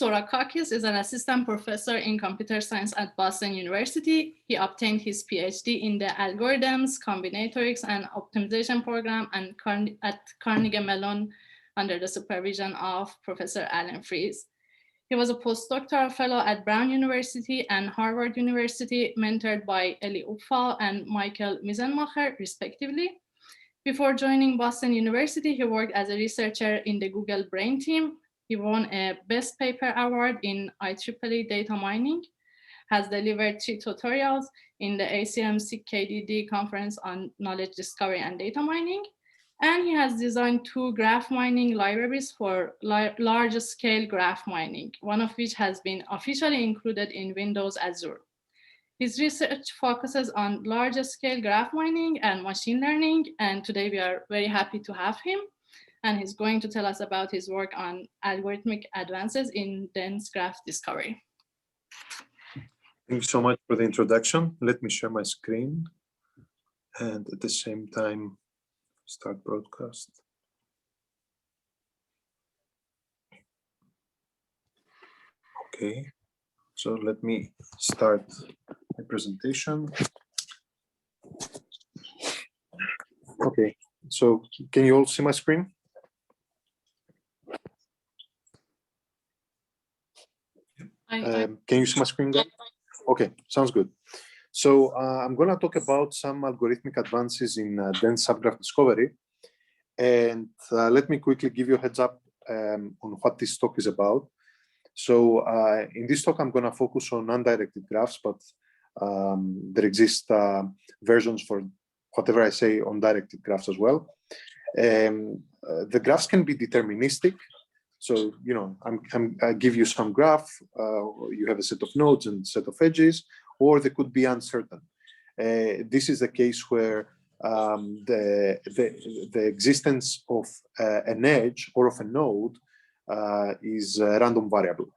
Tsourakakis is an assistant professor in computer science at Boston University. He obtained his PhD in the algorithms, combinatorics, and optimization program at Carnegie Mellon under the supervision of Professor Alan Fries. He was a postdoctoral fellow at Brown University and Harvard University, mentored by Eli Upfall and Michael Miesenmacher, respectively. Before joining Boston University, he worked as a researcher in the Google Brain team. He won a Best Paper Award in IEEE data mining, has delivered 3 tutorials in the ACMC KDD conference on knowledge discovery and data mining, and he has designed 2 graph mining libraries for large-scale graph mining, one of which has been officially included in Windows Azure. His research focuses on large-scale graph mining and machine learning, and today we are very happy to have him. And he's going to tell us about his work on algorithmic advances in dense graph discovery. Thank you so much for the introduction. Let me share my screen and at the same time start broadcast. Okay, so let me start my presentation. Okay, so can you all see my screen? Can you see my screen, guys? Okay, sounds good. So I'm going to talk about some algorithmic advances in dense subgraph discovery. And let me quickly give you a heads up on what this talk is about. So in this talk, I'm going to focus on undirected graphs, but there exist versions for whatever I say on directed graphs as well. The graphs can be deterministic. So, you know, I give you some graph, you have a set of nodes and set of edges, or they could be uncertain. This is the case where the existence of an edge or of a node is a random variable.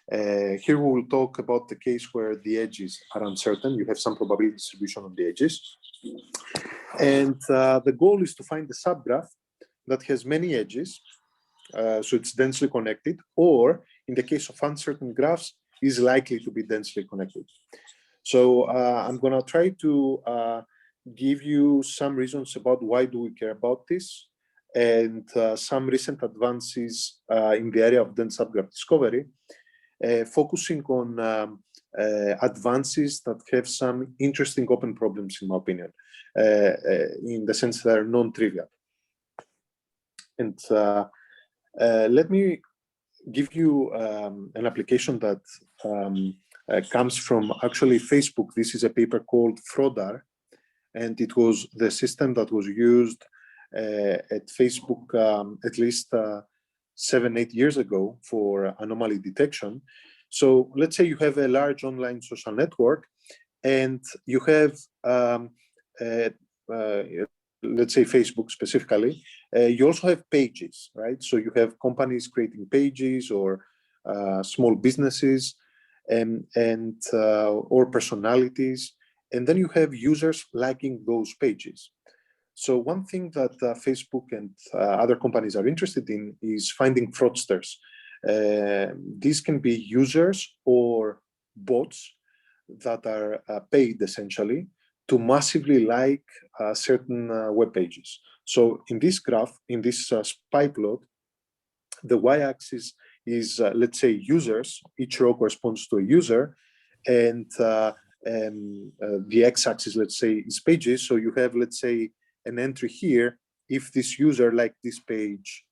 Here we will talk about the case where the edges are uncertain. You have some probability distribution on the edges. And the goal is to find the subgraph that has many edges, so it's densely connected, or in the case of uncertain graphs, is likely to be densely connected. So I'm going to try to give you some reasons about why do we care about this, and some recent advances in the area of dense subgraph discovery, focusing on advances that have some interesting open problems, in my opinion, in the sense that are non-trivial. And let me give you an application that comes from actually Facebook. This is a paper called Fraudar, and it was the system that was used at Facebook at least 7-8 years ago for anomaly detection. So let's say you have a large online social network, and you have let's say Facebook specifically, you also have pages, right? So you have companies creating pages, or small businesses, or personalities, and then you have users liking those pages. So one thing that Facebook and other companies are interested in is finding fraudsters. These can be users or bots that are paid essentially to massively like certain web pages. So in this graph, in this spy plot, the y-axis is, let's say, users. Each row corresponds to a user, and the x-axis, let's say, is pages. So you have, let's say, an entry here if this user liked this page,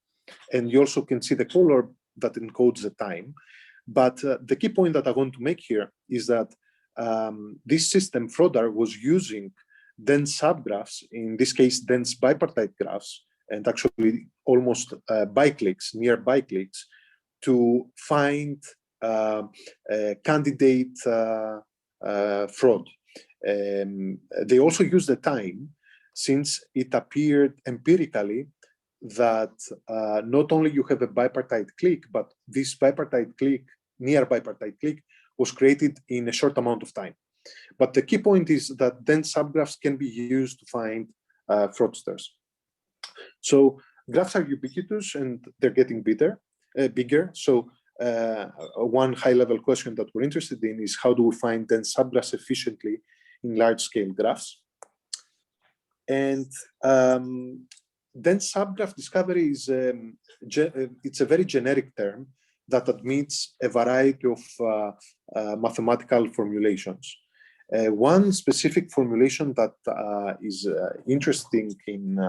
and you also can see the color that encodes the time. But the key point that I want to make here is that this system, Fraudar, was using dense subgraphs, in this case, dense bipartite graphs, and actually almost bicliques, near bicliques, to find candidate fraud. They also used the time, since it appeared empirically that not only you have a bipartite clique, but this bipartite clique, near bipartite clique, was created in a short amount of time. But the key point is that dense subgraphs can be used to find fraudsters. So graphs are ubiquitous, and they're getting bigger. So one high-level question that we're interested in is how do we find dense subgraphs efficiently in large-scale graphs? And dense subgraph discovery is it's a very generic term that admits a variety of mathematical formulations. One specific formulation that is interesting in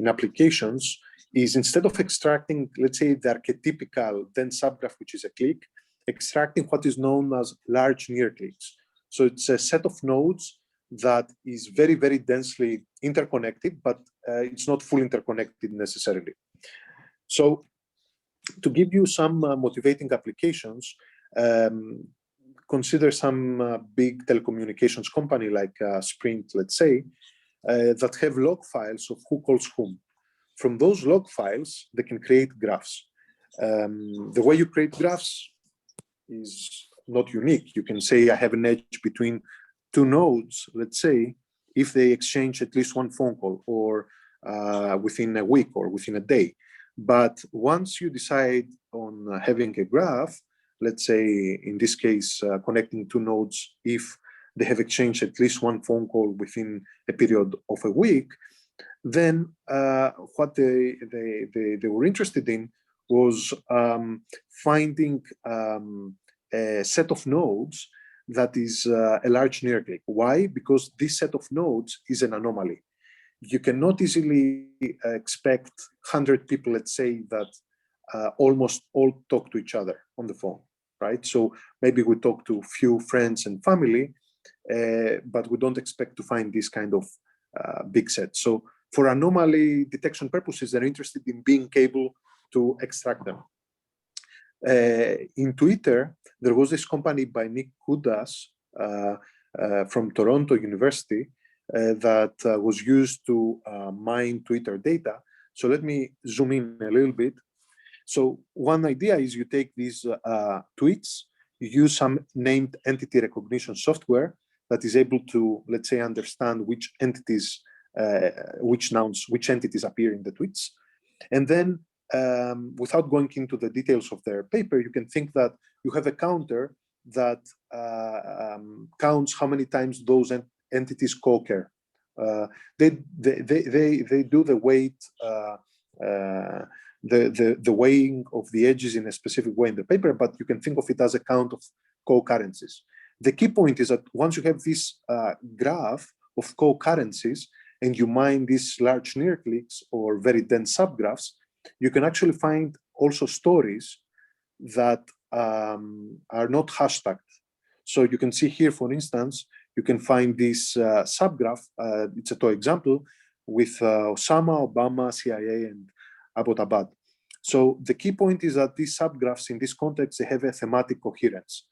applications is, instead of extracting, let's say, the archetypical dense subgraph, which is a clique, extracting what is known as large near cliques. So it's a set of nodes that is very, very densely interconnected, but it's not fully interconnected necessarily. So to give you some motivating applications, consider some big telecommunications company like Sprint, let's say, that have log files of who calls whom. From those log files, they can create graphs. The way you create graphs is not unique. You can say I have an edge between two nodes, let's say, if they exchange at least one phone call, or within a week or within a day. But once you decide on having a graph, let's say in this case, connecting two nodes, if they have exchanged at least one phone call within a period of a week, then what they were interested in was finding a set of nodes that is a large near clique. Why? Because this set of nodes is an anomaly. You cannot easily expect 100 people, let's say, that almost all talk to each other on the phone, right? So maybe we talk to few friends and family, but we don't expect to find this kind of big set. So for anomaly detection purposes, they're interested in being able to extract them. In Twitter, there was this company by Nick Kudas from Toronto University that was used to mine Twitter data. So let me zoom in a little bit. So one idea is you take these tweets, you use some named entity recognition software that is able to, let's say, understand which entities, which nouns, which entities appear in the tweets. And then without going into the details of their paper, you can think that you have a counter that counts how many times those entities co-occur. They do the weight, the weighing of the edges in a specific way in the paper, but you can think of it as a count of co-occurrences. The key point is that once you have this graph of co-occurrences and you mine these large near cliques or very dense subgraphs, you can actually find also stories that are not hashtagged. So you can see here, for instance, you can find this subgraph. It's a toy example with Osama, Obama, CIA, and Abbottabad. So the key point is that these subgraphs in this context, they have a thematic coherence.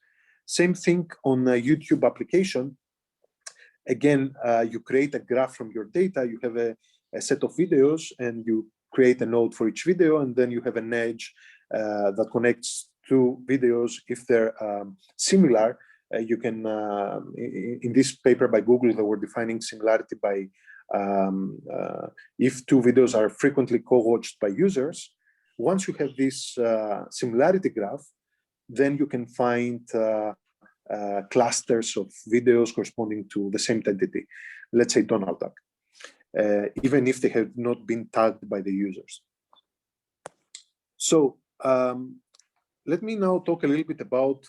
Same thing on a YouTube application. Again, you create a graph from your data, you have a set of videos, and you create a node for each video, and then you have an edge that connects two videos. If they're similar, you can, in this paper by Google, they were defining similarity by if two videos are frequently co-watched by users. Once you have this similarity graph, then you can find clusters of videos corresponding to the same entity, let's say Donald Duck, even if they have not been tagged by the users. So let me now talk a little bit about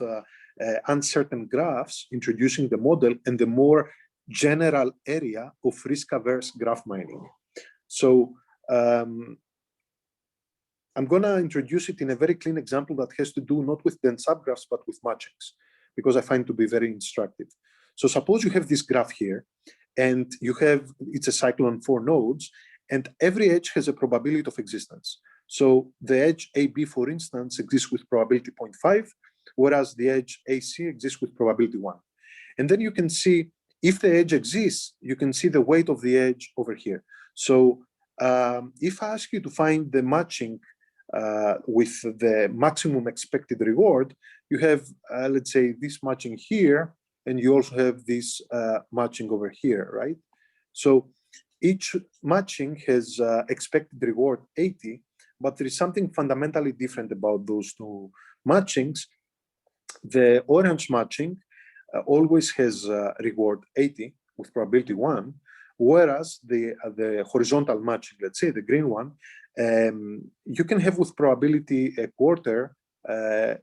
uncertain graphs, introducing the model and the more general area of risk-averse graph mining. So I'm going to introduce it in a very clean example that has to do not with dense subgraphs, but with matchings, because I find to be very instructive. So suppose you have this graph here, and you have, it's a cycle on 4 nodes, and every edge has a probability of existence. So the edge AB, for instance, exists with probability 0.5, whereas the edge AC exists with probability 1. And then you can see, if the edge exists, you can see the weight of the edge over here. So if I ask you to find the matching with the maximum expected reward, you have, let's say, this matching here, and you also have this matching over here, right? So each matching has expected reward 80, but there is something fundamentally different about those two matchings, the orange matching always has reward 80 with probability 1, whereas the horizontal matching, let's say the green one, you can have with probability a quarter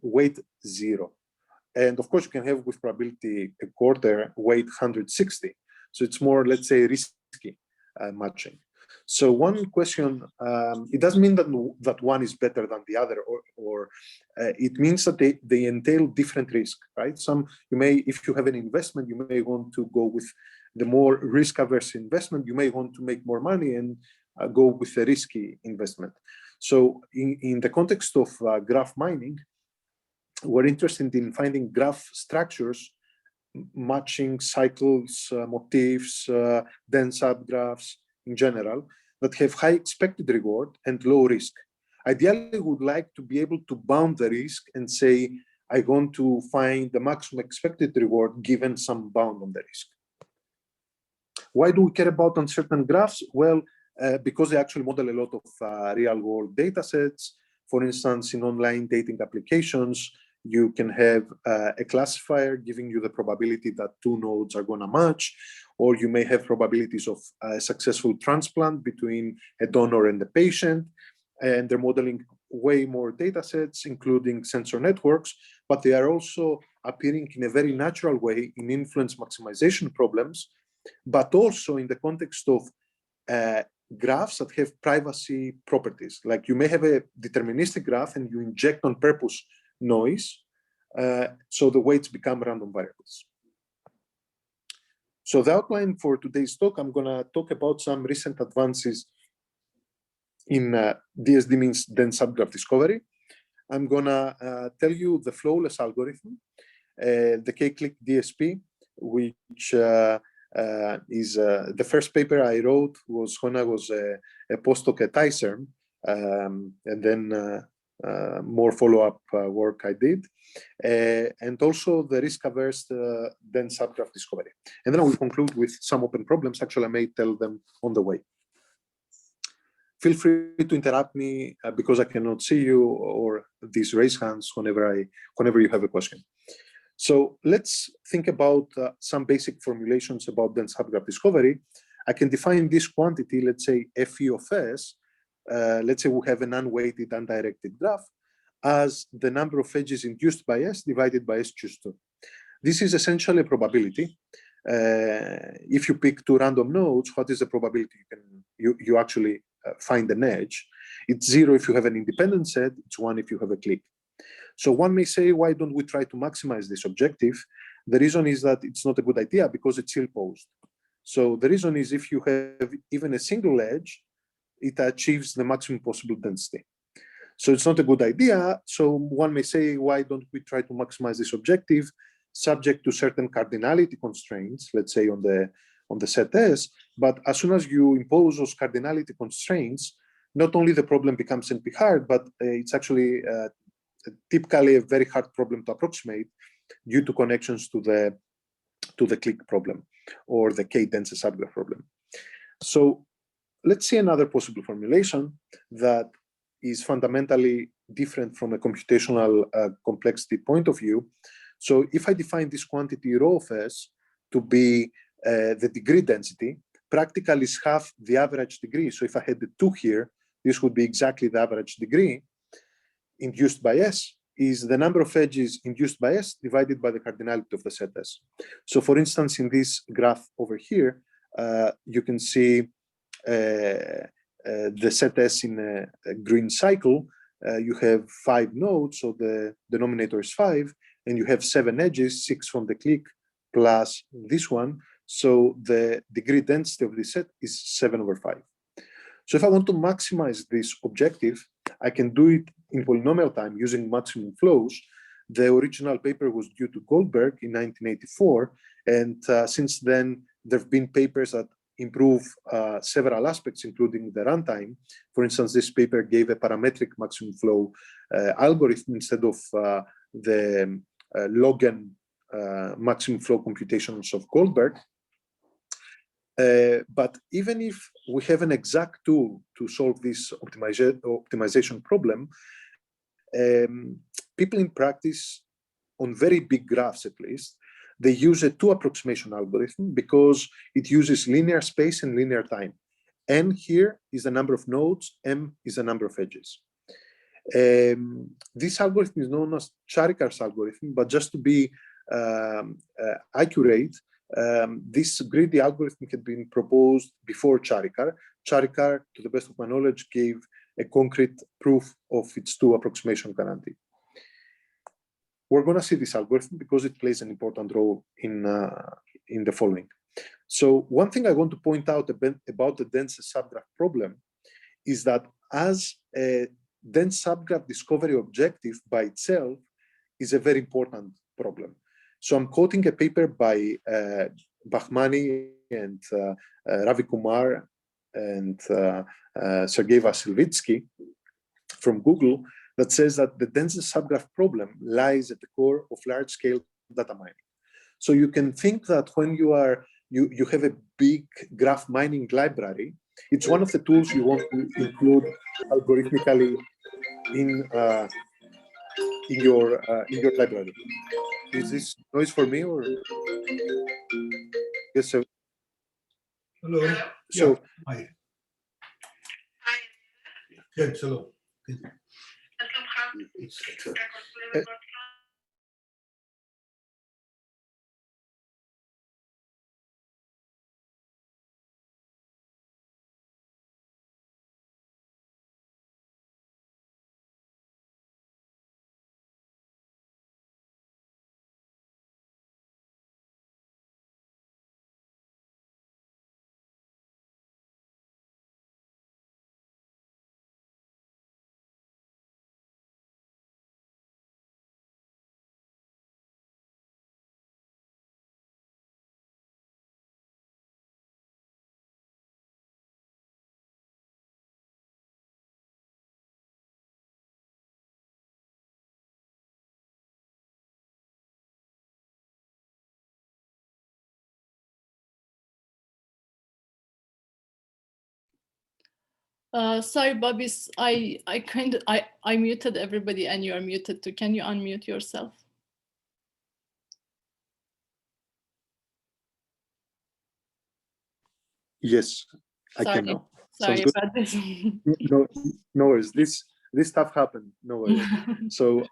weight 0. And of course, you can have with probability a quarter weight 160. So it's more, let's say, risky matching. So one question, it doesn't mean that one is better than the other, or it means that they entail different risk, right? You may, if you have an investment, you may want to go with the more risk-averse investment. You may want to make more money and go with a risky investment. So in the context of graph mining, we're interested in finding graph structures matching cycles, motifs, dense subgraphs in general that have high expected reward and low risk. Ideally, we would like to be able to bound the risk and say, I want to find the maximum expected reward given some bound on the risk. Why do we care about uncertain graphs? Well, because they actually model a lot of real-world data sets. For instance, in online dating applications, you can have a classifier giving you the probability that two nodes are going to match, or you may have probabilities of a successful transplant between a donor and the patient, and they're modeling way more data sets, including sensor networks, but they are also appearing in a very natural way in influence maximization problems, but also in the context of graphs that have privacy properties. Like you may have a deterministic graph and you inject on purpose noise, so the weights become random variables. So the outline for today's talk, I'm going to talk about some recent advances in DSD, means dense subgraph discovery. I'm going to tell you the flawless algorithm, the K-clique DSP, which is the first paper I wrote was when I was a postdoc at ICERN, and then more follow-up work I did, and also the risk-averse dense subgraph discovery. And then I will conclude with some open problems. Actually, I may tell them on the way. Feel free to interrupt me because I cannot see you, or these raise hands whenever you have a question. So let's think about some basic formulations about dense subgraph discovery. I can define this quantity, let's say Phi of S. Let's say we have an unweighted, undirected graph as the number of edges induced by S divided by S choose 2. This is essentially a probability. If you pick two random nodes, what is the probability you actually find an edge? It's 0 if you have an independent set, it's 1 if you have a clique. So one may say, why don't we try to maximize this objective? The reason is that it's not a good idea because it's ill-posed. So the reason is if you have even a single edge, it achieves the maximum possible density. So it's not a good idea. So one may say, why don't we try to maximize this objective subject to certain cardinality constraints, let's say on the set S, but as soon as you impose those cardinality constraints, not only the problem becomes NP hard, but it's actually typically a very hard problem to approximate due to connections to the clique problem or the K-densest subgraph problem. So let's see another possible formulation that is fundamentally different from a computational complexity point of view. So if I define this quantity rho of S to be the degree density, practically is half the average degree. So if I had the 2 here, this would be exactly the average degree induced by S is the number of edges induced by S divided by the cardinality of the set S. So for instance, in this graph over here, you can see the set S in a green cycle. You have 5 nodes, so the denominator is 5, and you have 7 edges, 6 from the clique plus this one. So the degree density of this set is 7/5. So if I want to maximize this objective, I can do it in polynomial time using maximum flows. The original paper was due to Goldberg in 1984, and since then there have been papers that improve several aspects, including the runtime. For instance, this paper gave a parametric maximum flow algorithm instead of the log n maximum flow computations of Goldberg. But even if we have an exact tool to solve this optimization problem, People in practice, on very big graphs at least, they use a two approximation algorithm because it uses linear space and linear time. N here is the number of nodes, M is the number of edges. This algorithm is known as Charalampos algorithm, but just to be accurate, this greedy algorithm had been proposed before Charalampos. Charalampos, to the best of my knowledge, gave a concrete proof of its two approximation guarantee. We're going to see this algorithm because it plays an important role in the following. So one thing I want to point out about the densest subgraph problem is that as a dense subgraph discovery objective by itself is a very important problem. So I'm quoting a paper by Bahmani and Ravi Kumar and Sergei Vasilevsky from Google that says that the densest subgraph problem lies at the core of large-scale data mining. So you can think that when you have a big graph mining library, it's one of the tools you want to include algorithmically in your library. Is this noise for me or? Yes, sir. Hello. So, yeah. Hi. Yes, hello. Sorry, Babis, I muted everybody and you are muted too. Can you unmute yourself? yes, I Sorry. can now. Sorry Sounds good? about this. No worries. This stuff happened. No worries. So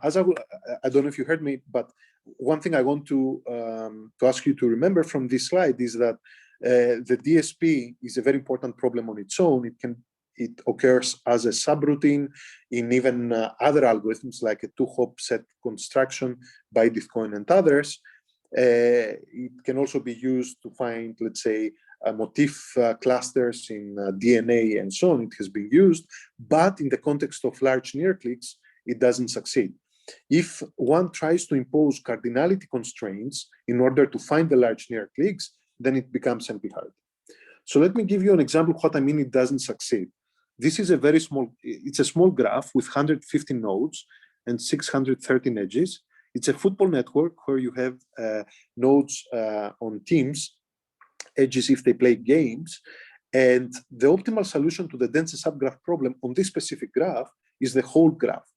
as I don't know if you heard me, but one thing I want to ask you to remember from this slide is that the DSP is a very important problem on its own. It occurs as a subroutine in even other algorithms like a two-hop set construction by Bitcoin and others. It can also be used to find, let's say, motif clusters in DNA and so on. It has been used, but in the context of large near cliques, it doesn't succeed. If one tries to impose cardinality constraints in order to find the large near cliques, then it becomes NP-hard. So let me give you an example of what I mean it doesn't succeed. This is a very small, it's a small graph with 150 nodes and 613 edges. It's a football network where you have nodes on teams, edges if they play games, and the optimal solution to the densest subgraph problem on this specific graph is the whole graph.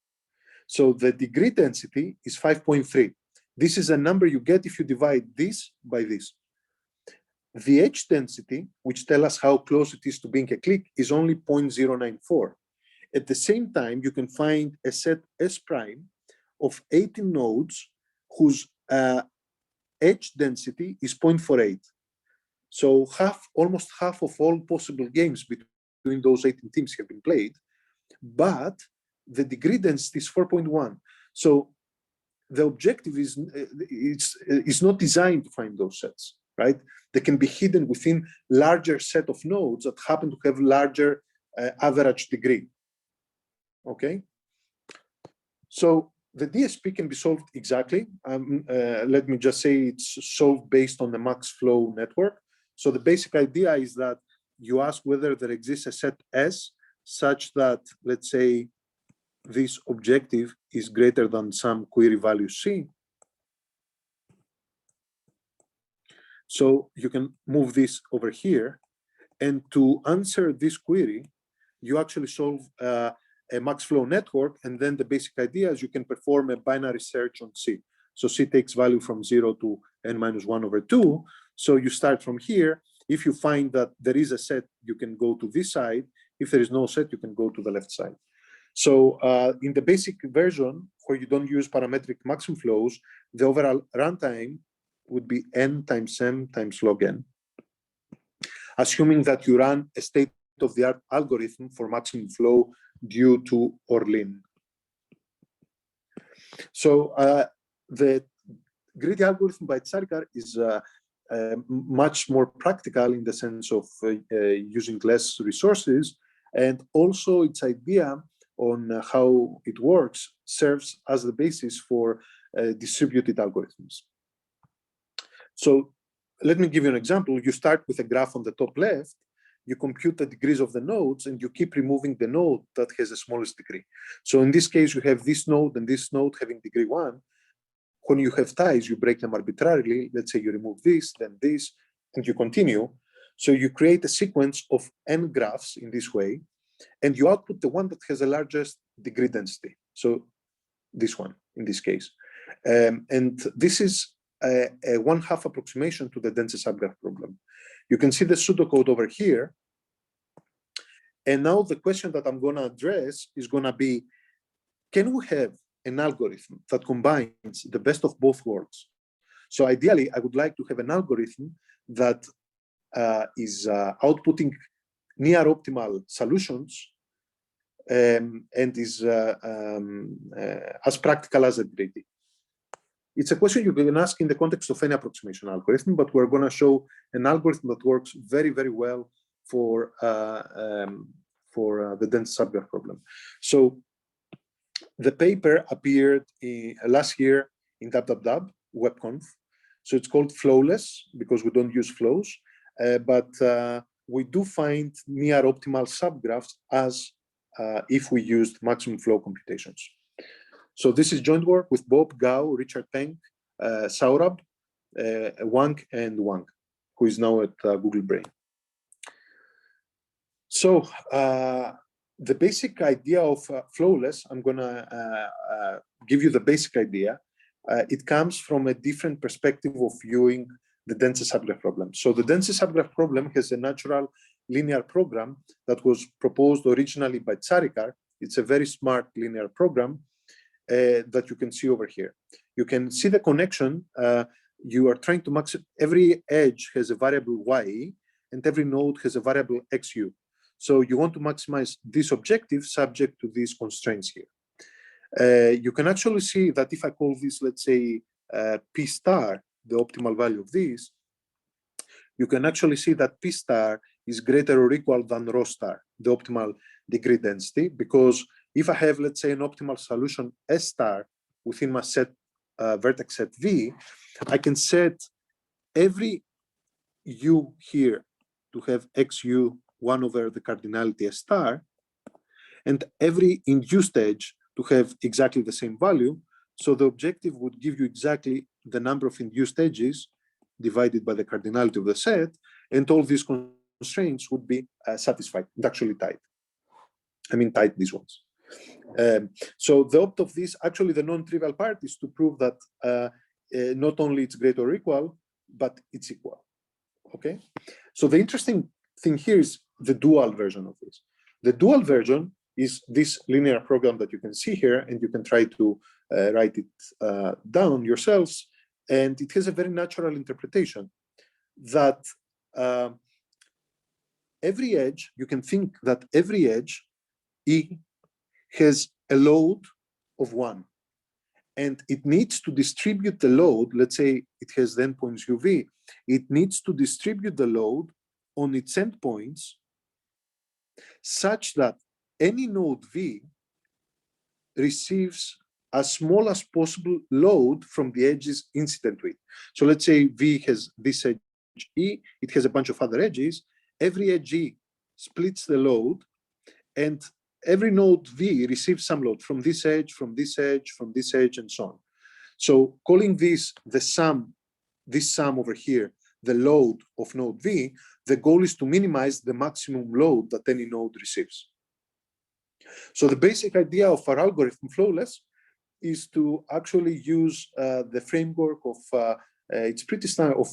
So the degree density is 5.3. This is a number you get if you divide this by this. The edge density, which tells us how close it is to being a clique, is only 0.094. At the same time, you can find a set S prime of 18 nodes whose edge density is 0.48. So almost half of all possible games between those 18 teams have been played, but the degree density is 4.1. So the objective is it's not designed to find those sets, right? They can be hidden within larger set of nodes that happen to have larger average degree. Okay. So the DSP can be solved exactly. Let me just say it's solved based on the max flow network. So the basic idea is that you ask whether there exists a set S such that, let's say, this objective is greater than some query value C. So you can move this over here. And to answer this query, you actually solve a max flow network, and then the basic idea is you can perform a binary search on C. So C takes value from 0 to n-1/2. So you start from here. If you find that there is a set, you can go to this side. If there is no set, you can go to the left side. So in the basic version, where you don't use parametric maximum flows, the overall runtime would be n times m times log n, assuming that you run a state-of-the-art algorithm for maximum flow due to Orlin. So the greedy algorithm by Tsourakakis is much more practical in the sense of using less resources, and also its idea on how it works serves as the basis for distributed algorithms. So let me give you an example. You start with a graph on the top left, you compute the degrees of the nodes, and you keep removing the node that has the smallest degree. So in this case, you have this node and this node having degree 1. When you have ties, you break them arbitrarily. Let's say you remove this, then this, and you continue. So you create a sequence of n graphs in this way, and you output the one that has the largest degree density. So this one, in this case. And this is a 1/2 approximation to the densest subgraph problem. You can see the pseudocode over here. And now the question that I'm going to address is going to be, can we have an algorithm that combines the best of both worlds? So ideally, I would like to have an algorithm that is outputting near optimal solutions and is as practical as a greedy. It's a question you can ask in the context of any approximation algorithm, but we're going to show an algorithm that works very, very well for the dense subgraph problem. So the paper appeared last year in WebConf. So it's called Flowless because we don't use flows, but we do find near optimal subgraphs as if we used maximum flow computations. So this is joint work with Bob, Gao, Richard Peng, Saurabh, Wang, and Wang, who is now at Google Brain. So the basic idea of Flowless, I'm going to give you the basic idea. It comes from a different perspective of viewing the densest subgraph problem. So the densest subgraph problem has a natural linear program that was proposed originally by Tsourakakis. It's a very smart linear program that you can see over here. You can see the connection. You are trying to maximize, every edge has a variable y, and every node has a variable xu. So you want to maximize this objective subject to these constraints here. You can actually see that if I call this, let's say, p star, the optimal value of this, you can actually see that p star is greater or equal than rho star, the optimal degree density, because if I have, let's say, an optimal solution S star within my set vertex set V, I can set every U here to have XU 1/the cardinality S star, and every induced edge to have exactly the same value. So the objective would give you exactly the number of induced edges divided by the cardinality of the set, and all these constraints would be satisfied and actually tight. I mean, tight, these ones. So the opt of this, actually the non-trivial part is to prove that not only it's greater or equal, but it's equal, okay? So the interesting thing here is the dual version of this. The dual version is this linear program that you can see here, and you can try to write it down yourselves, and it has a very natural interpretation that every edge, you can think that every edge, E, has a load of 1, and it needs to distribute the load. Let's say it has the endpoints UV. It needs to distribute the load on its endpoints such that any node V receives as small as possible load from the edges incident to it. So let's say V has this edge E, it has a bunch of other edges. Every edge E splits the load, and every node V receives some load from this edge, from this edge, from this edge, and so on. So calling this the sum, this sum over here, the load of node V, the goal is to minimize the maximum load that any node receives. So the basic idea of our algorithm, Flawless, is to actually use the framework of, it's pretty standard, of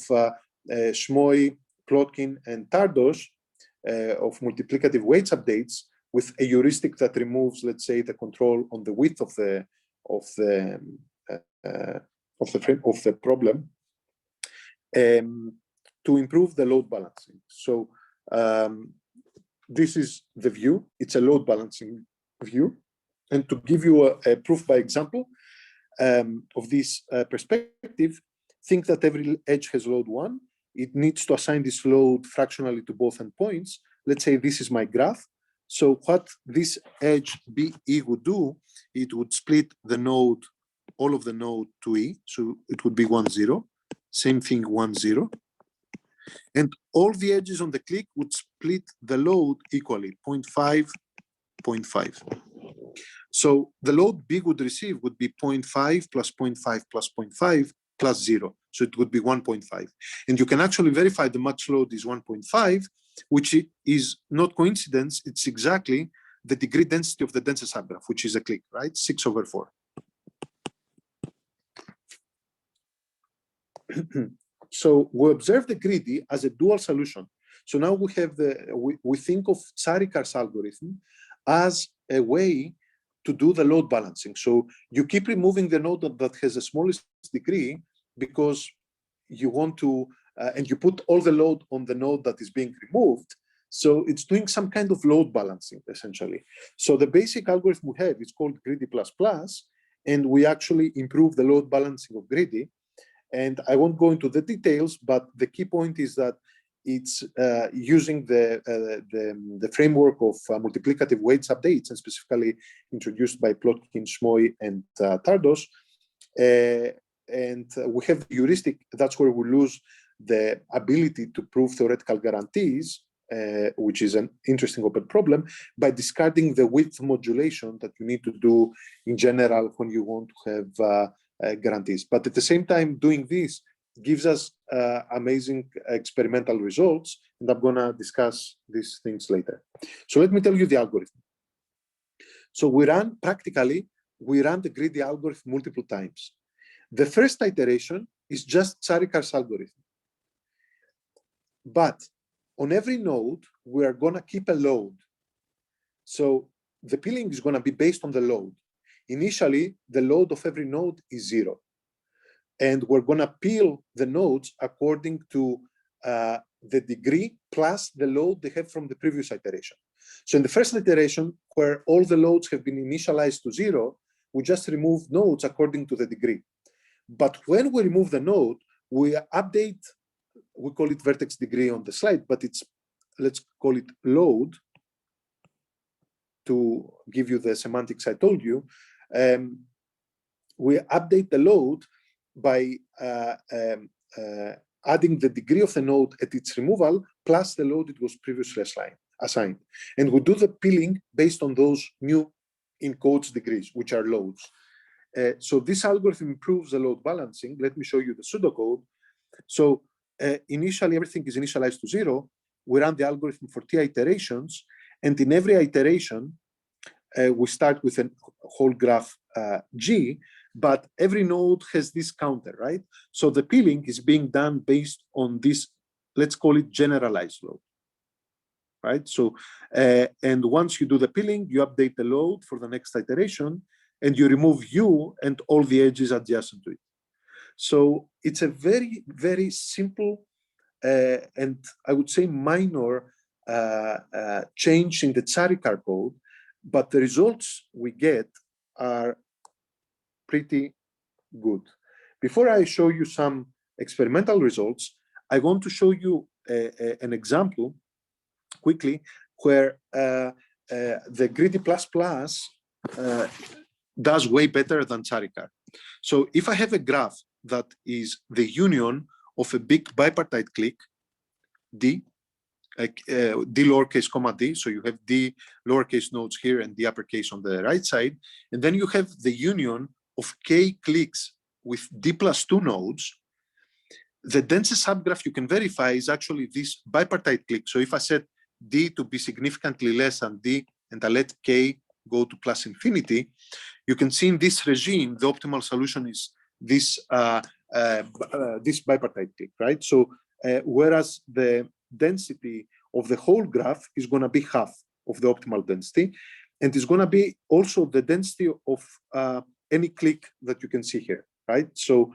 Shmoy, Plotkin, and Tardos of multiplicative weights updates with a heuristic that removes, let's say, the control on the width of the problem to improve the load balancing. So this is the view. It's a load balancing view. And to give you a proof by example of this perspective, think that every edge has load 1. It needs to assign this load fractionally to both endpoints. Let's say this is my graph. So what this edge BE would do, it would split the node, all of the node to E. So it would be 1, 0. Same thing, 1, 0. And all the edges on the clique would split the load equally, 0.5, 0.5. So the load B would receive would be 0.5 plus 0.5 plus 0.5 plus 0. So it would be 1.5. And you can actually verify the match load is 1.5, which is not coincidence. It's exactly the degree density of the densest subgraph, which is a clique, right? 6/4. So we observe the greedy as a dual solution. So now we have we think of Tsourakakis algorithm as a way to do the load balancing. So you keep removing the node that has the smallest degree because you want to, and you put all the load on the node that is being removed. So it's doing some kind of load balancing, essentially. So the basic algorithm we have is called greedy plus plus, and we actually improve the load balancing of greedy. And I won't go into the details, but the key point is that it's using the framework of multiplicative weights updates, and specifically introduced by Plotkin, Shmoy, and Tardos. And we have the heuristic. That's where we lose the ability to prove theoretical guarantees, which is an interesting open problem, by discarding the width modulation that you need to do in general when you want to have guarantees. But at the same time, doing this gives us amazing experimental results, and I'm going to discuss these things later. So let me tell you the algorithm. So we ran the greedy algorithm multiple times. The first iteration is just Tsourakakis algorithm. But on every node, we are going to keep a load. So the peeling is going to be based on the load. Initially, the load of every node is 0. And we're going to peel the nodes according to the degree plus the load they have from the previous iteration. So in the first iteration, where all the loads have been initialized to 0, we just remove nodes according to the degree. But when we remove the node, we update, we call it vertex degree on the slide, but it's, let's call it load to give you the semantics I told you. We update the load by adding the degree of the node at its removal plus the load it was previously assigned. And we do the peeling based on those new in quotes degrees, which are loads. So this algorithm improves the load balancing. Let me show you the pseudocode. So initially, everything is initialized to 0. We run the algorithm for t iterations. And in every iteration, we start with a whole graph G, but every node has this counter, right? So the peeling is being done based on this, let's call it generalized load, right? So, and once you do the peeling, you update the load for the next iteration, and you remove U and all the edges adjacent to it. So it's a very, very simple and I would say minor change in the Tsourakakis code, but the results we get are pretty good. Before I show you some experimental results, I want to show you an example quickly where the greedy plus plus does way better than Tsourakakis. So if I have a graph that is the union of a big bipartite clique, D, like D lowercase comma D, so you have D lowercase nodes here and D uppercase on the right side, and then you have the union of K cliques with D plus 2 nodes, the densest subgraph you can verify is actually this bipartite clique. So if I set D to be significantly less than D and I let K go to plus infinity, you can see in this regime, the optimal solution is this this bipartite clique, right? So whereas the density of the whole graph is going to be half of the optimal density, and it's going to be also the density of any clique that you can see here, right? So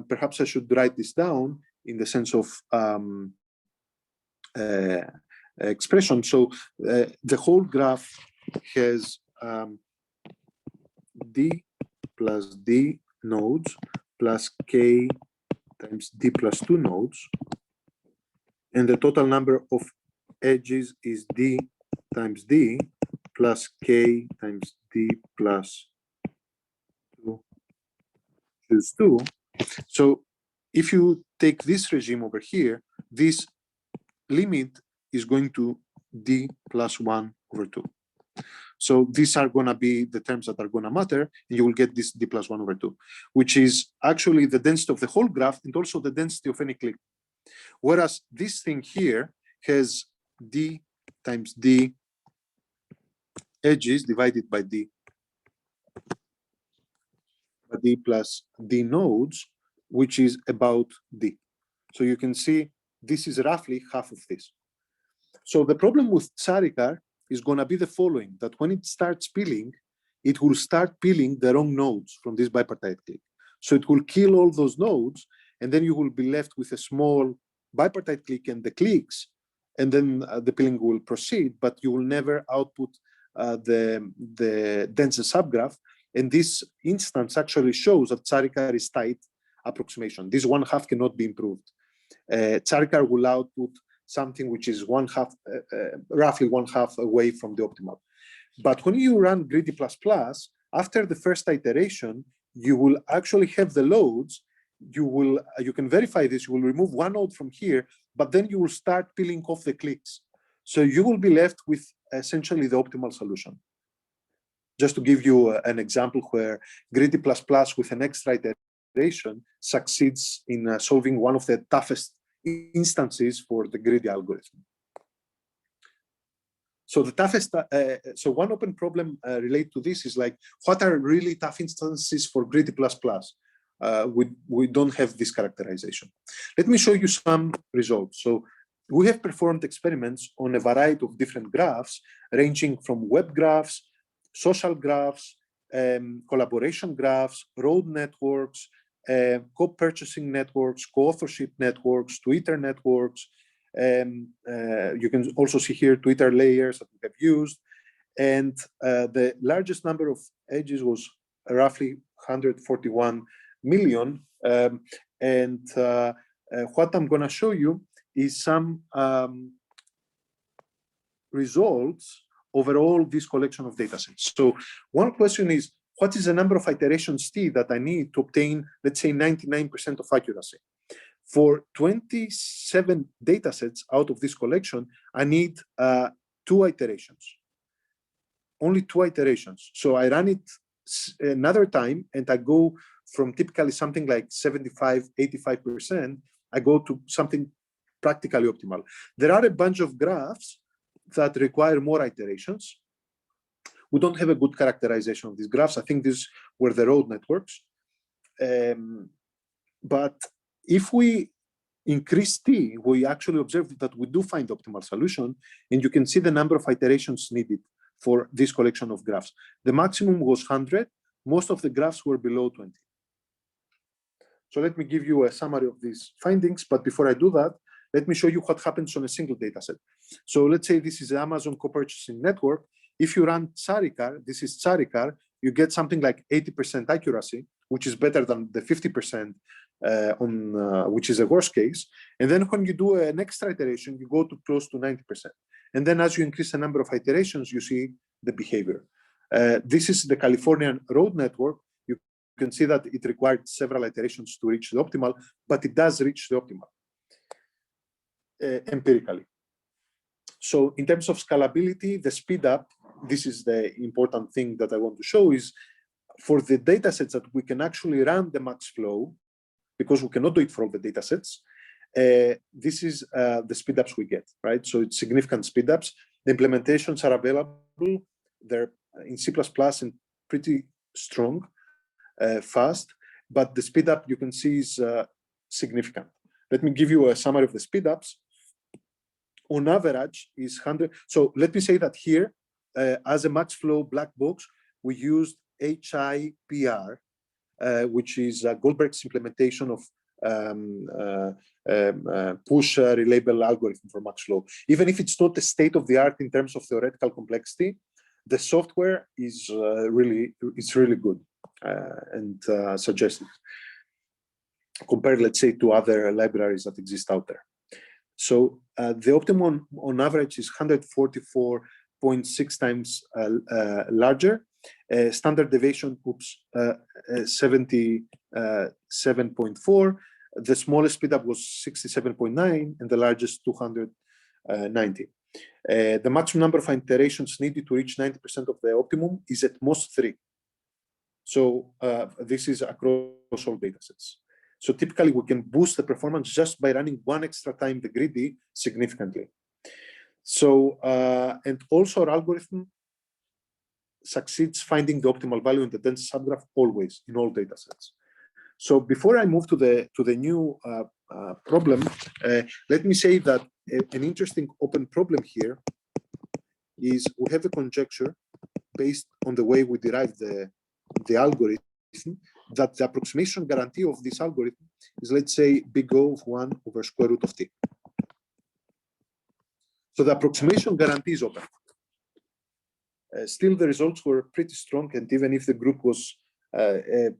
perhaps I should write this down in the sense of expression. So the whole graph has d plus d nodes plus k times d plus 2 nodes, and the total number of edges is d times d plus k times d plus 2 choose 2. So if you take this regime over here, this limit is going to d plus 1 over 2. So these are going to be the terms that are going to matter, and you will get this d plus 1 over 2, which is actually the density of the whole graph and also the density of any clique. Whereas this thing here has d times d edges divided by d plus d nodes, which is about d. So you can see this is roughly half of this. So the problem with Tsourakakis is going to be the following, that when it starts peeling, it will start peeling the wrong nodes from this bipartite clique. So it will kill all those nodes, and then you will be left with a small bipartite clique and the cliques, and then the peeling will proceed, but you will never output the densest subgraph. And this instance actually shows that Tsourakakis is tight approximation. This 1/2 cannot be improved. Tsourakakis will output something which is roughly 1/2 away from the optimal. But when you run greedy plus plus, after the first iteration, you will actually have the loads. You can verify this. You will remove one node from here, but then you will start peeling off the cliques. So you will be left with essentially the optimal solution. Just to give you an example where greedy plus plus with an extra iteration succeeds in solving one of the toughest instances for the greedy algorithm. So the toughest, so one open problem related to this is like, what are really tough instances for greedy plus plus? We don't have this characterization. Let me show you some results. So we have performed experiments on a variety of different graphs, ranging from web graphs, social graphs, collaboration graphs, road networks, co-purchasing networks, co-authorship networks, Twitter networks. You can also see here Twitter layers that we have used. And the largest number of edges was roughly 141 million. What I'm going to show you is some results over all this collection of data sets. So one question is, what is the number of iterations t that I need to obtain, let's say, 99% of accuracy? For 27 data sets out of this collection, I need 2 iterations, only 2 iterations. So I run it another time, and I go from typically something like 75, 85%, I go to something practically optimal. There are a bunch of graphs that require more iterations. We don't have a good characterization of these graphs. I think these were the road networks. But if we increase t, we actually observe that we do find the optimal solution, and you can see the number of iterations needed for this collection of graphs. The maximum was 100. Most of the graphs were below 20. So let me give you a summary of these findings. But before I do that, let me show you what happens on a single data set. So let's say this is the Amazon co-purchasing network. If you run Tsourakakis, this is Tsourakakis, you get something like 80% accuracy, which is better than the 50% which is a worst case. And then when you do an extra iteration, you go to close to 90%. And then as you increase the number of iterations, you see the behavior. This is the Californian road network. You can see that it required several iterations to reach the optimal, but it does reach the optimal empirically. So in terms of scalability, the speed up, this is the important thing that I want to show, is for the data sets that we can actually run the max flow, because we cannot do it for all the data sets, this is the speedups we get, right? So it's significant speedups. The implementations are available. They're in C++ and pretty strong, fast, but the speed up you can see is significant. Let me give you a summary of the speed ups. On average is 100. So let me say that here, as a max-flow black box, we used HIPR, which is Goldberg's implementation of push relabel algorithm for max-flow. Even if it's not the state of the art in terms of theoretical complexity, the software is really good and suggestive compared, let's say, to other libraries that exist out there. So the optimum on average is 144.6 times larger. Standard deviation, 77.4. The smallest speedup was 67.9, and the largest 290. The maximum number of iterations needed to reach 90% of the optimum is at most 3. So this is across all datasets. So typically, we can boost the performance just by running one extra time the greedy significantly. So, and also our algorithm succeeds finding the optimal value in the dense subgraph always in all datasets. So before I move to the new problem, let me say that an interesting open problem here is we have a conjecture based on the way we derive the algorithm, that the approximation guarantee of this algorithm is, let's say, big O of 1 over square root of t. So the approximation guarantee is open. Still, the results were pretty strong, and even if the group was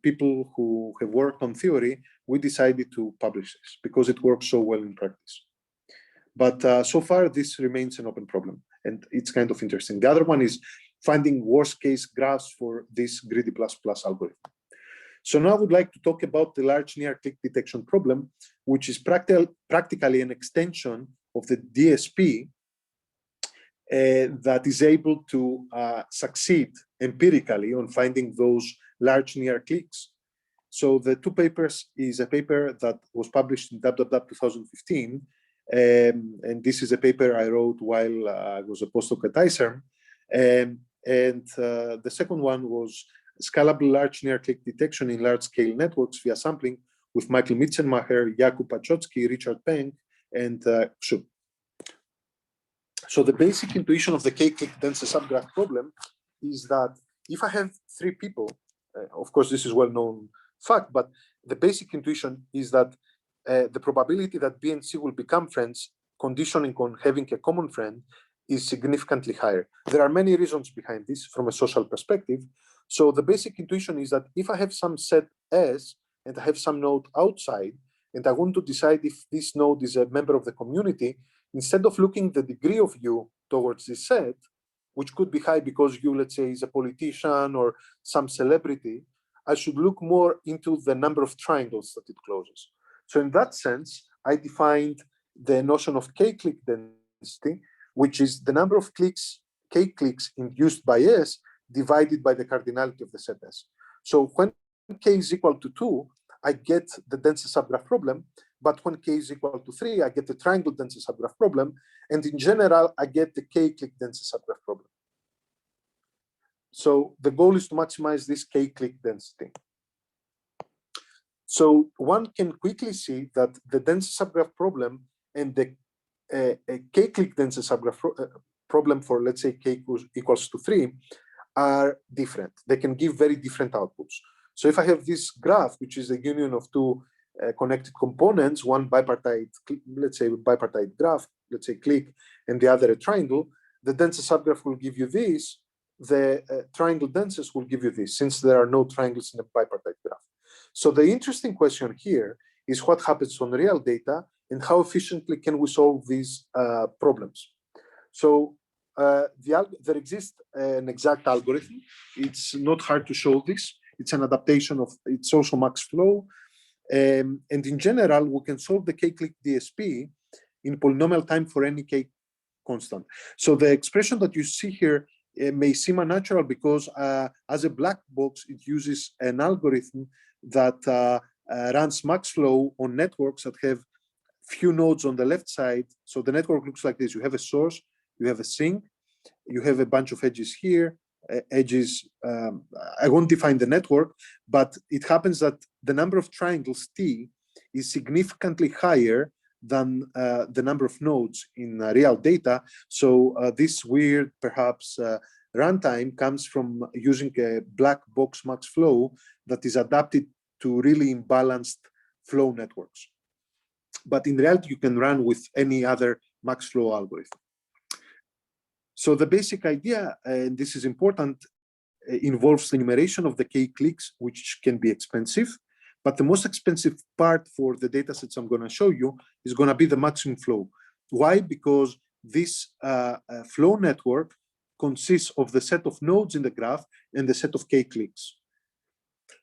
people who have worked on theory, we decided to publish this because it works so well in practice. But so far, this remains an open problem, and it's kind of interesting. The other one is finding worst-case graphs for this greedy plus algorithm. So now I would like to talk about the large near-click detection problem, which is practically an extension of the DSP that is able to succeed empirically on finding those large near-clicks. So the two papers is a paper that was published in WWW 2015, and this is a paper I wrote while I was a postdoc at ICERN. And the second one was scalable large near-click detection in large-scale networks via sampling with Michael Mitzenmacher, Jakub Paczocki, Richard Peng, and Xu. So the basic intuition of the k-click densest subgraph problem is that if I have 3 people, of course this is well-known fact, but the basic intuition is that the probability that B and C will become friends, conditioning on having a common friend, is significantly higher. There are many reasons behind this from a social perspective. So the basic intuition is that if I have some set S and I have some node outside, and I want to decide if this node is a member of the community, instead of looking the degree of U towards this set, which could be high because U, let's say, is a politician or some celebrity, I should look more into the number of triangles that it closes. So in that sense, I defined the notion of k-click density, which is the number of clicks, k-clicks induced by S divided by the cardinality of the set S. So when k is equal to 2, I get the densest subgraph problem, but when k is equal to 3, I get the triangle densest subgraph problem, and in general, I get the k-click densest subgraph problem. So the goal is to maximize this k-click density. So one can quickly see that the densest subgraph problem and the k-click densest subgraph problem for, let's say, k equals to 3 are different. They can give very different outputs. So if I have this graph, which is the union of 2 connected components, one bipartite, let's say bipartite graph, let's say clique, and the other a triangle, the densest subgraph will give you this, the triangle densest will give you this, since there are no triangles in a bipartite graph. So the interesting question here is what happens on real data and how efficiently can we solve these problems. So there exists an exact algorithm. It's not hard to show this. It's an adaptation of, it's also max flow. And in general, we can solve the k-click DSP in polynomial time for any k constant. So the expression that you see here may seem unnatural because as a black box, it uses an algorithm that runs max flow on networks that have few nodes on the left side. So the network looks like this. You have a source, you have a sink, you have a bunch of edges here, edges. I won't define the network, but it happens that the number of triangles T is significantly higher than the number of nodes in real data. So this weird, perhaps, runtime comes from using a black box max flow that is adapted to really imbalanced flow networks. But in reality, you can run with any other max flow algorithm. So the basic idea, and this is important, involves the enumeration of the k-cliques, which can be expensive. But the most expensive part for the datasets I'm going to show you is going to be the maximum flow. Why? Because this flow network consists of the set of nodes in the graph and the set of k-cliques.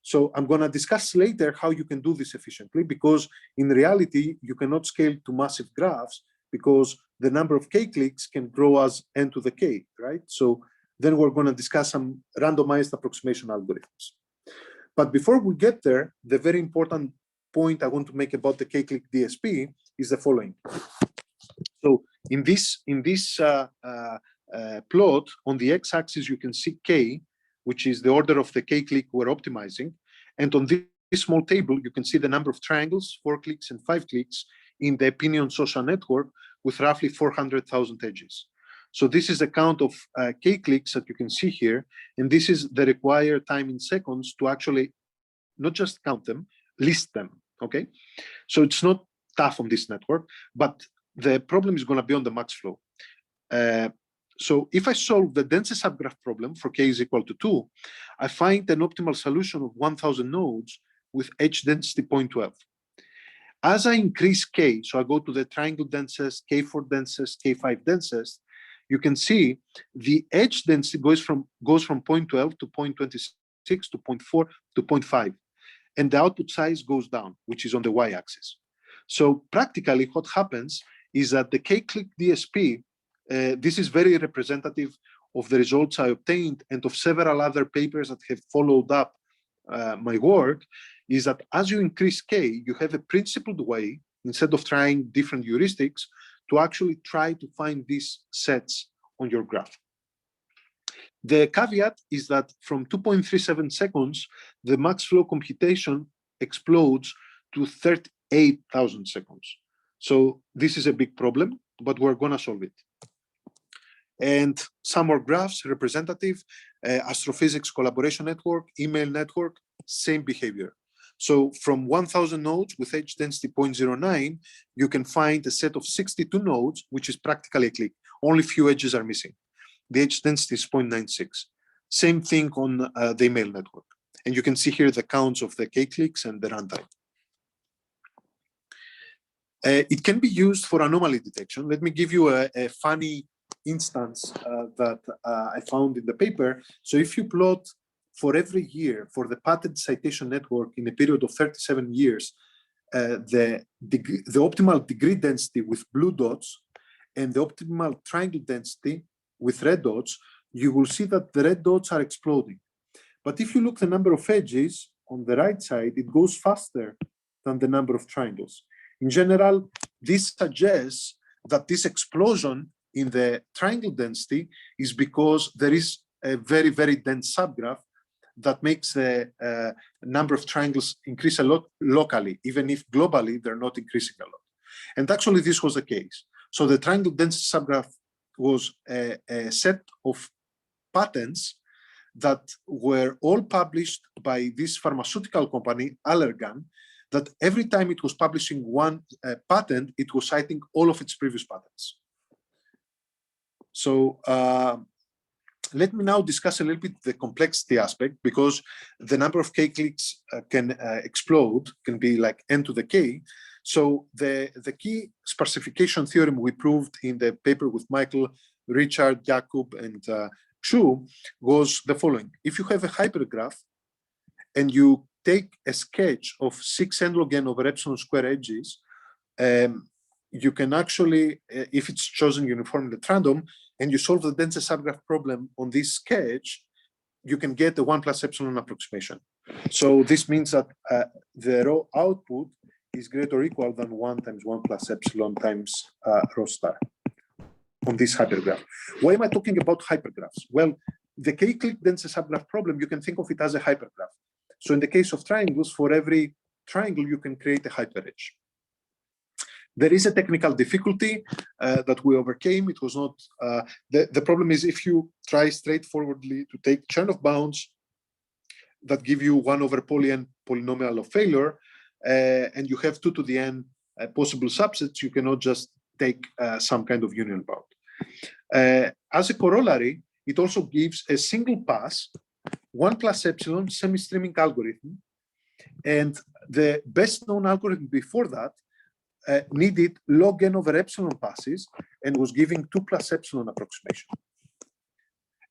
So I'm going to discuss later how you can do this efficiently, because in reality, you cannot scale to massive graphs because the number of k-cliques can grow as n to the k, right? So then we're going to discuss some randomized approximation algorithms. But before we get there, the very important point I want to make about the k-clique DSP is the following. So in this plot, on the x-axis, you can see k, which is the order of the k-clique we're optimizing. And on this small table, you can see the number of triangles, 4 cliques and 5 cliques in the opinion social network with roughly 400,000 edges. So this is the count of k-cliques that you can see here. And this is the required time in seconds to actually not just count them, list them, okay? So it's not tough on this network, but the problem is going to be on the max flow. So if I solve the densest subgraph problem for k is equal to 2, I find an optimal solution of 1,000 nodes with edge density 0.12. As I increase k, so I go to the triangle densest, k4 densest, k5 densest, you can see the edge density goes from 0.12 to 0.26 to 0.4 to 0.5. And the output size goes down, which is on the y-axis. So practically what happens is that the k-clique DSP, this is very representative of the results I obtained and of several other papers that have followed up my work, is that as you increase k, you have a principled way, instead of trying different heuristics, to actually try to find these sets on your graph. The caveat is that from 2.37 seconds, the max flow computation explodes to 38,000 seconds. So this is a big problem, but we're going to solve it. And some more graphs, representative, astrophysics collaboration network, email network, same behavior. So from 1,000 nodes with edge density 0.09, you can find a set of 62 nodes, which is practically a clique. Only few edges are missing. The edge density is 0.96. Same thing on the email network. And you can see here the counts of the k-cliques and the runtime. It can be used for anomaly detection. Let me give you a funny instance that I found in the paper. So if you plot for every year for the patent citation network in a period of 37 years, the optimal degree density with blue dots and the optimal triangle density with red dots, you will see that the red dots are exploding. But if you look at the number of edges on the right side, it goes faster than the number of triangles. In general, this suggests that this explosion in the triangle density is because there is a very, very dense subgraph that makes the number of triangles increase a lot locally, even if globally they're not increasing a lot. And actually, this was the case. So the triangle density subgraph was a set of patents that were all published by this pharmaceutical company, Allergan, that every time it was publishing one patent, it was citing all of its previous patents. So let me now discuss a little bit the complexity aspect, because the number of k-cliques can explode, can be like n to the k. So the key sparsification theorem we proved in the paper with Michael, Richard, Jakub, and Xu was the following. If you have a hypergraph and you take a sketch of 6 n log n over epsilon square edges, you can actually, if it's chosen uniformly at random, and you solve the densest subgraph problem on this sketch, you can get a 1 plus epsilon approximation. So this means that the raw output is greater or equal than 1 times 1 plus epsilon times rho star on this hypergraph. Why am I talking about hypergraphs? Well, the k-clique densest subgraph problem, you can think of it as a hypergraph. So in the case of triangles, for every triangle, you can create a hyperedge. There is a technical difficulty that we overcame. It was not, the problem is if you try straightforwardly to take Chernoff bounds that give you 1 over poly-n polynomial of failure, and you have 2 to the n possible subsets, you cannot just take some kind of union bound. As a corollary, it also gives a single pass, 1 plus epsilon semi-streaming algorithm, and the best known algorithm before that needed log n over epsilon passes and was giving 2 plus epsilon approximation.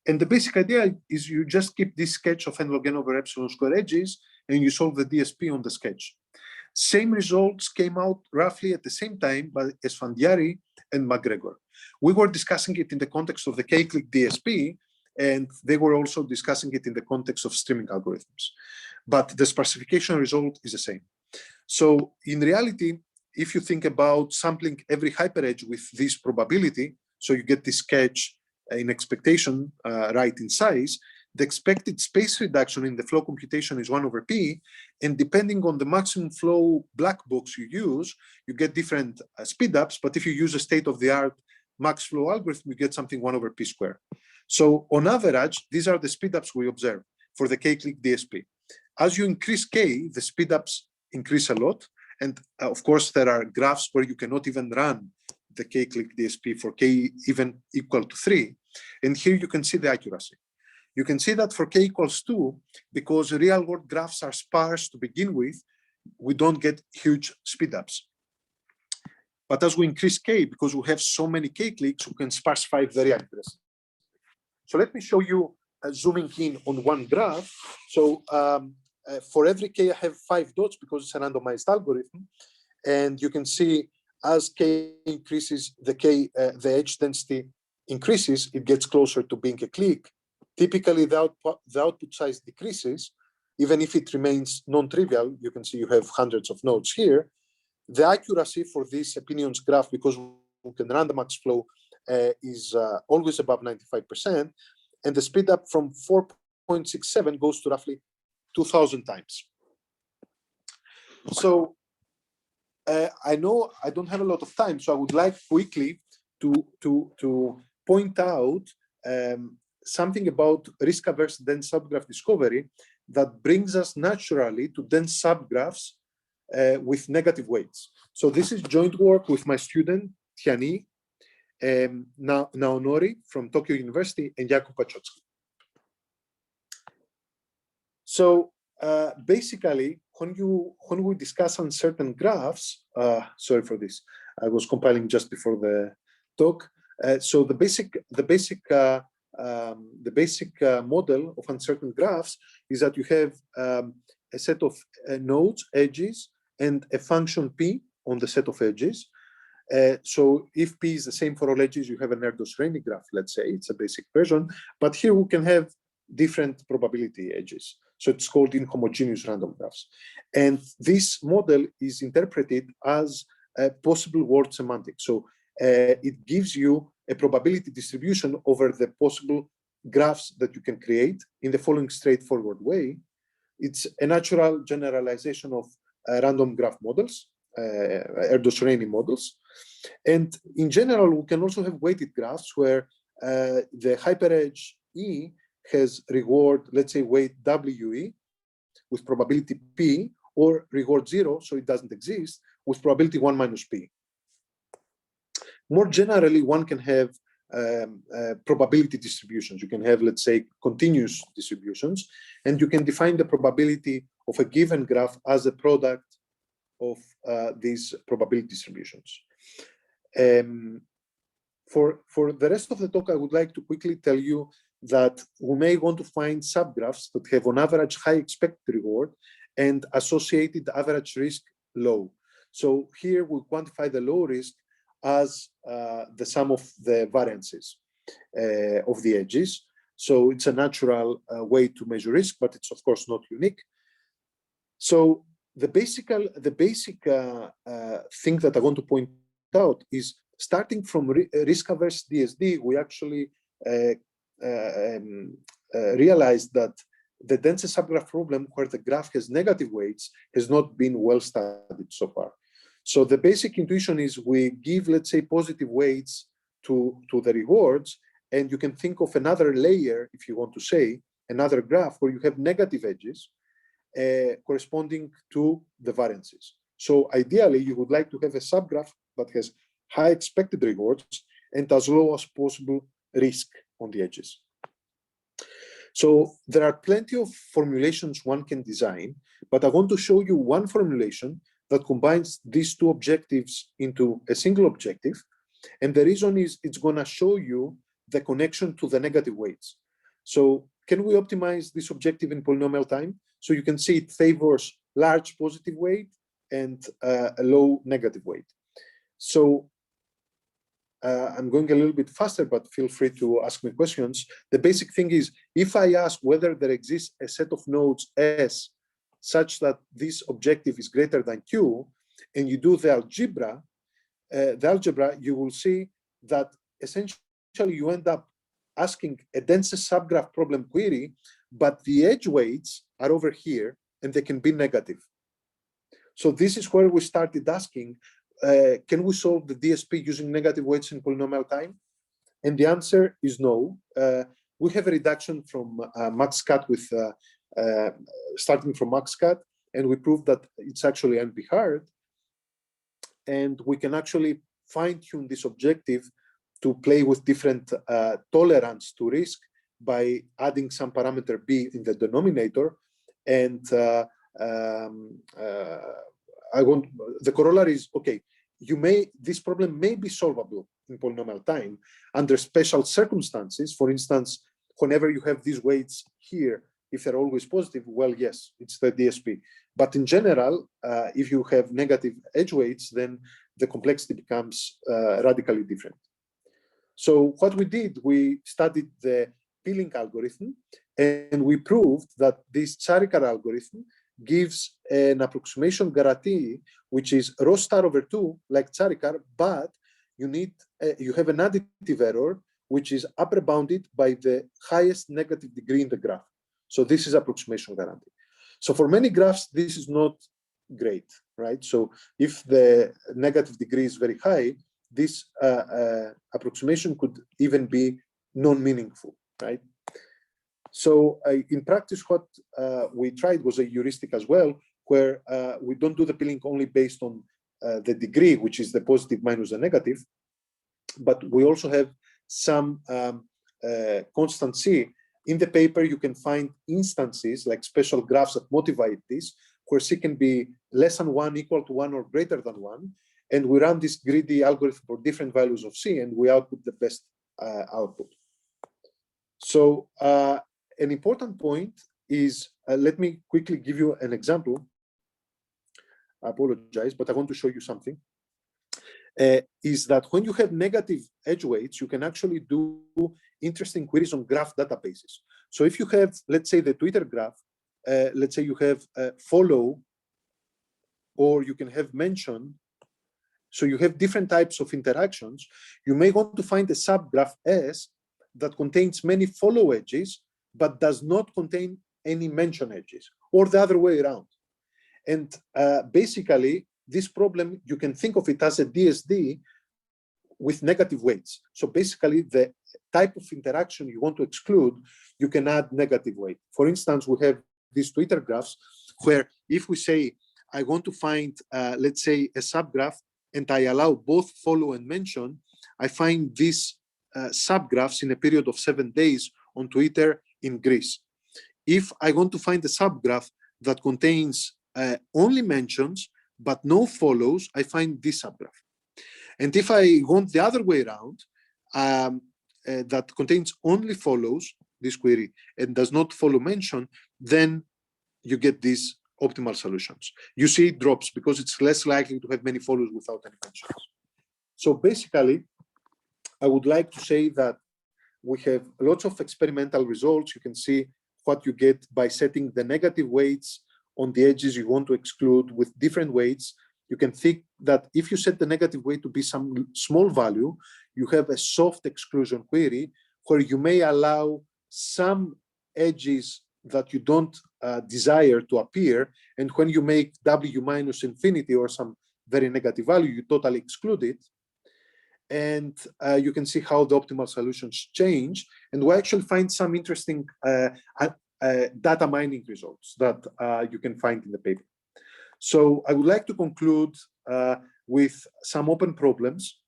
And the basic idea is you just keep this sketch of n log n over epsilon square edges and you solve the DSP on the sketch. Same results came out roughly at the same time by Esfandiari and McGregor. We were discussing it in the context of the k-clique DSP, and they were also discussing it in the context of streaming algorithms. But the sparsification result is the same. So in reality, if you think about sampling every hyperedge with this probability, so you get this sketch in expectation right in size, the expected space reduction in the flow computation is 1 over p, and depending on the maximum flow black box you use, you get different speedups, but if you use a state-of-the-art max flow algorithm, you get something 1 over p squared. So on average, these are the speedups we observe for the k-clique DSP. As you increase k, the speedups increase a lot, and of course, there are graphs where you cannot even run the k-clique DSP for k even equal to 3, and here you can see the accuracy. You can see that for k equals 2, because real-world graphs are sparse to begin with, we don't get huge speedups. But as we increase k, because we have so many k-cliques, we can sparsify very accurately. So let me show you zooming in on one graph. So for every k, I have 5 dots because it's a randomized algorithm. And you can see as k increases, the edge density increases, it gets closer to being a clique. Typically, the output size decreases, even if it remains non-trivial. You can see you have hundreds of nodes here. The accuracy for this opinions graph, because we can run the max flow, is always above 95%, and the speed up from 4.67 goes to roughly 2,000 times. So I know I don't have a lot of time, so I would like quickly to point out something about risk-averse dense subgraph discovery that brings us naturally to dense subgraphs with negative weights. So this is joint work with my student, Tiani Naonori from Tokyo University and Jakub Paczocki. So basically, when we discuss uncertain graphs, sorry for this, I was compiling just before the talk. So the basic model of uncertain graphs is that you have a set of nodes, edges, and a function p on the set of edges. So if p is the same for all edges, you have an Erdos-Renyi graph, let's say. It's a basic version. But here we can have different probability edges. So it's called inhomogeneous random graphs. And this model is interpreted as a possible word semantics. So it gives you a probability distribution over the possible graphs that you can create in the following straightforward way. It's a natural generalization of random graph models, Erdos-Renyi models. And in general, we can also have weighted graphs where the hyperedge E has reward, let's say, weight WE with probability P, or reward 0, so it doesn't exist, with probability 1 minus P. More generally, one can have probability distributions. You can have, let's say, continuous distributions, and you can define the probability of a given graph as a product of these probability distributions. For the rest of the talk, I would like to quickly tell you that we may want to find subgraphs that have on average high expected reward and associated average risk low. So here we quantify the low risk as the sum of the variances of the edges. So it's a natural way to measure risk, but it's of course not unique. So the basic thing that I want to point out is starting from risk-averse DSD, we actually realized that the densest subgraph problem, where the graph has negative weights, has not been well studied so far. So the basic intuition is we give, let's say, positive weights to the rewards, and you can think of another layer, if you want to say, another graph where you have negative edges corresponding to the variances. So ideally, you would like to have a subgraph that has high expected rewards and as low as possible risk on the edges. So there are plenty of formulations one can design, but I want to show you one formulation that combines these two objectives into a single objective. And the reason is it's going to show you the connection to the negative weights. So can we optimize this objective in polynomial time? So you can see it favors large positive weight and a low negative weight. So I'm going a little bit faster, but feel free to ask me questions. The basic thing is, if I ask whether there exists a set of nodes S such that this objective is greater than Q, and you do the algebra, you will see that essentially you end up asking a densest subgraph problem query, but the edge weights are over here and they can be negative. So this is where we started asking, can we solve the DSP using negative weights in polynomial time? And the answer is no. We have a reduction from max cut with starting from max cut, and we proved that it's actually NP hard. And we can actually fine-tune this objective to play with different tolerance to risk by adding some parameter B in the denominator. And the corollary is, okay, this problem may be solvable in polynomial time under special circumstances. For instance, whenever you have these weights here, if they're always positive, well, yes, it's the DSP. But in general, if you have negative edge weights, then the complexity becomes radically different. So what we did, we studied the peeling algorithm, and we proved that this Tsourakakis algorithm gives an approximation guarantee, which is rho star over 2, like Tsourakakis, but you have an additive error, which is upper bounded by the highest negative degree in the graph. So this is approximation guarantee. So for many graphs, this is not great, right? So if the negative degree is very high, this approximation could even be non-meaningful, right? So in practice, what we tried was a heuristic as well, where we don't do the peeling only based on the degree, which is the positive minus the negative, but we also have some constant C. In the paper, you can find instances like special graphs that motivate this, where C can be less than 1, equal to 1, or greater than 1. And we run this greedy algorithm for different values of C, and we output the best output. So an important point is, let me quickly give you an example. I apologize, but I want to show you something. Is that when you have negative edge weights, you can actually do interesting queries on graph databases. So if you have, let's say, the Twitter graph, let's say you have follow, or you can have mention. So you have different types of interactions. You may want to find a subgraph S that contains many follow edges, but does not contain any mention edges, or the other way around. And basically, this problem, you can think of it as a DSD with negative weights. So basically, the type of interaction you want to exclude, you can add negative weight. For instance, we have these Twitter graphs where if we say, I want to find, let's say, a subgraph, and I allow both follow and mention, I find these subgraphs in a period of 7 days on Twitter in Greece. If I want to find a subgraph that contains only mentions, but no follows, I find this subgraph. And if I want the other way around, that contains only follows, this query, and does not follow mention, then you get these optimal solutions. You see it drops because it's less likely to have many follows without any mentions. So basically, I would like to say that we have lots of experimental results. You can see what you get by setting the negative weights on the edges you want to exclude with different weights. You can think that if you set the negative weight to be some small value, you have a soft exclusion query, where you may allow some edges that you don't desire to appear, and when you make W minus infinity or some very negative value, you totally exclude it. And you can see how the optimal solutions change. And we actually find some interesting data mining results that you can find in the paper. So I would like to conclude with some open problems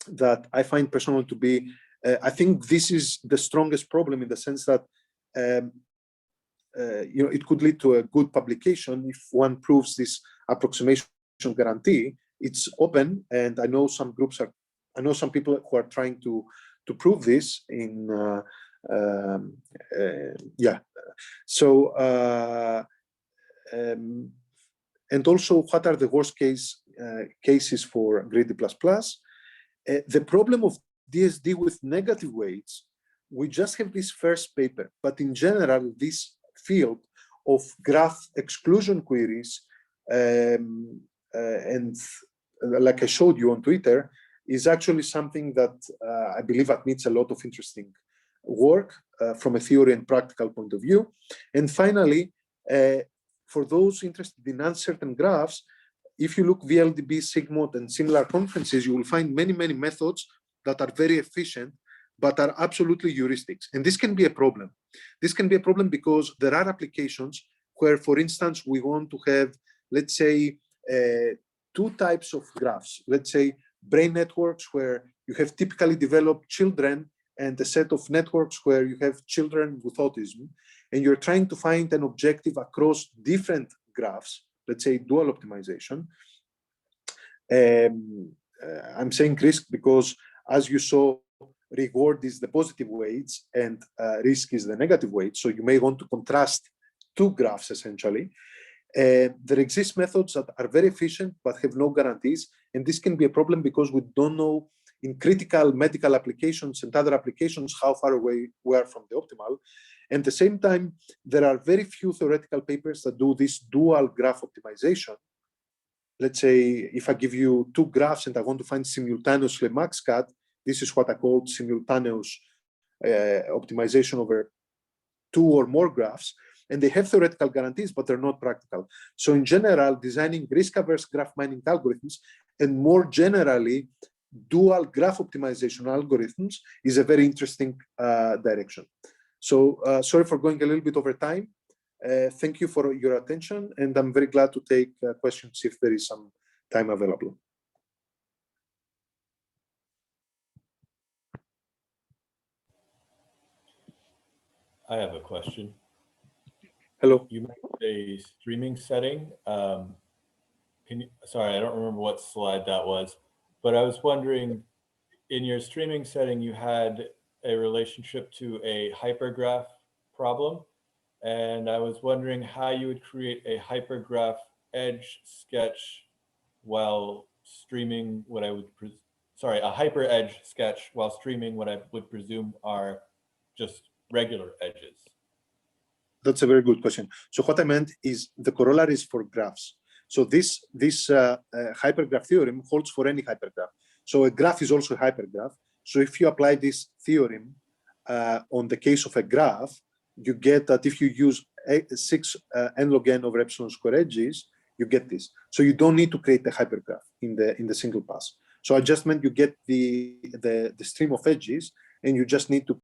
that I find personally to be, I think this is the strongest problem in the sense that you know, it could lead to a good publication if one proves this approximation guarantee. It's open, and I know some groups are, I know some people who are trying to prove this in yeah. So and also, what are the worst case cases for greedy plus plus? The problem of DSD with negative weights, we just have this first paper, but in general, this field of graph exclusion queries, and like I showed you on Twitter, is actually something that I believe admits a lot of interesting work from a theory and practical point of view. And finally, for those interested in uncertain graphs, if you look VLDB, Sigmod, and similar conferences, you will find many, many methods that are very efficient, but are absolutely heuristics. And this can be a problem. This can be a problem because there are applications where, for instance, we want to have, let's say, two types of graphs. Let's say brain networks where you have typically developed children, and a set of networks where you have children with autism, and you're trying to find an objective across different graphs, let's say dual optimization. I'm saying risk because, as you saw, reward is the positive weights and risk is the negative weights. So you may want to contrast two graphs essentially. There exist methods that are very efficient but have no guarantees, and this can be a problem because we don't know in critical medical applications and other applications how far away we are from the optimal. And at the same time, there are very few theoretical papers that do this dual graph optimization. Let's say if I give you two graphs and I want to find simultaneously max cut, this is what I call simultaneous optimization over two or more graphs. And they have theoretical guarantees, but they're not practical. So in general, designing risk-averse graph mining algorithms, and more generally, dual graph optimization algorithms is a very interesting direction. So sorry for going a little bit over time. Thank you for your attention, and I'm very glad to take questions if there is some time available. I have a question. Hello. You mentioned a streaming setting. Sorry, I don't remember what slide that was, but I was wondering, in your streaming setting, you had a relationship to a hypergraph problem. And I was wondering how you would create a hypergraph edge sketch while streaming what I would, a hyper edge sketch while streaming what I would presume are just regular edges. That's a very good question. So what I meant is the corollaries for graphs. So this hypergraph theorem holds for any hypergraph. So a graph is also a hypergraph. So if you apply this theorem on the case of a graph, you get that if you use 6 n log n over epsilon square edges, you get this. So you don't need to create a hypergraph in the single pass. So I just meant you get the stream of edges, and you just need to